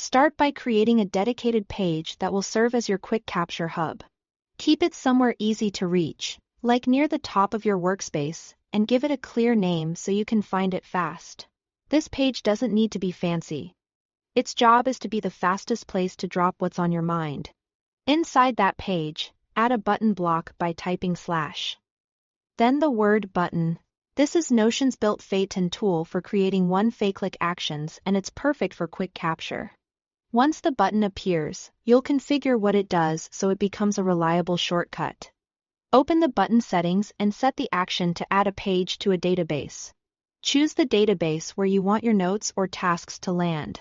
Start by creating a dedicated page that will serve as your quick capture hub. Keep it somewhere easy to reach, like near the top of your workspace, and give it a clear name so you can find it fast. This page doesn't need to be fancy. Its job is to be the fastest place to drop what's on your mind. Inside that page, add a button block by typing / then the word button. This is Notion's built-in tool for creating one-click actions, and it's perfect for quick capture. Once the button appears, you'll configure what it does so it becomes a reliable shortcut. Open the button settings and set the action to add a page to a database. Choose the database where you want your notes or tasks to land.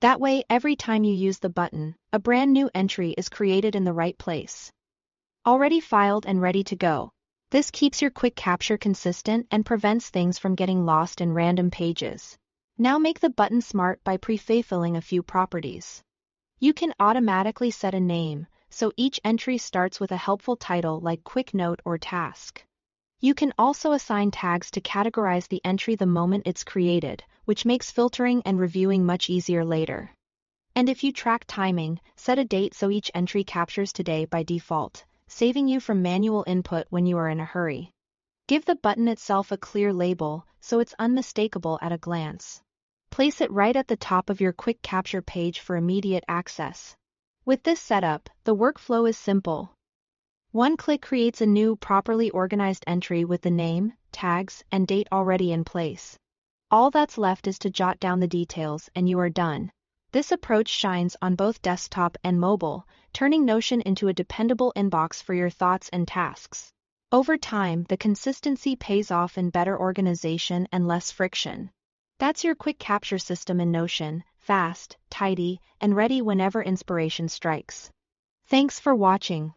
That way, every time you use the button, a brand new entry is created in the right place. Already filed and ready to go. This keeps your quick capture consistent and prevents things from getting lost in random pages. Now make the button smart by pre-filling a few properties. You can automatically set a name, so each entry starts with a helpful title like quick note or task. You can also assign tags to categorize the entry the moment it's created, which makes filtering and reviewing much easier later. And if you track timing, set a date so each entry captures today by default, saving you from manual input when you are in a hurry. Give the button itself a clear label so it's unmistakable at a glance. Place it right at the top of your quick capture page for immediate access. With this setup, the workflow is simple. One click creates a new, properly organized entry with the name, tags, and date already in place. All that's left is to jot down the details and you are done. This approach shines on both desktop and mobile, turning Notion into a dependable inbox for your thoughts and tasks. Over time, the consistency pays off in better organization and less friction. That's your quick capture system in Notion, fast, tidy, and ready whenever inspiration strikes. Thanks for watching.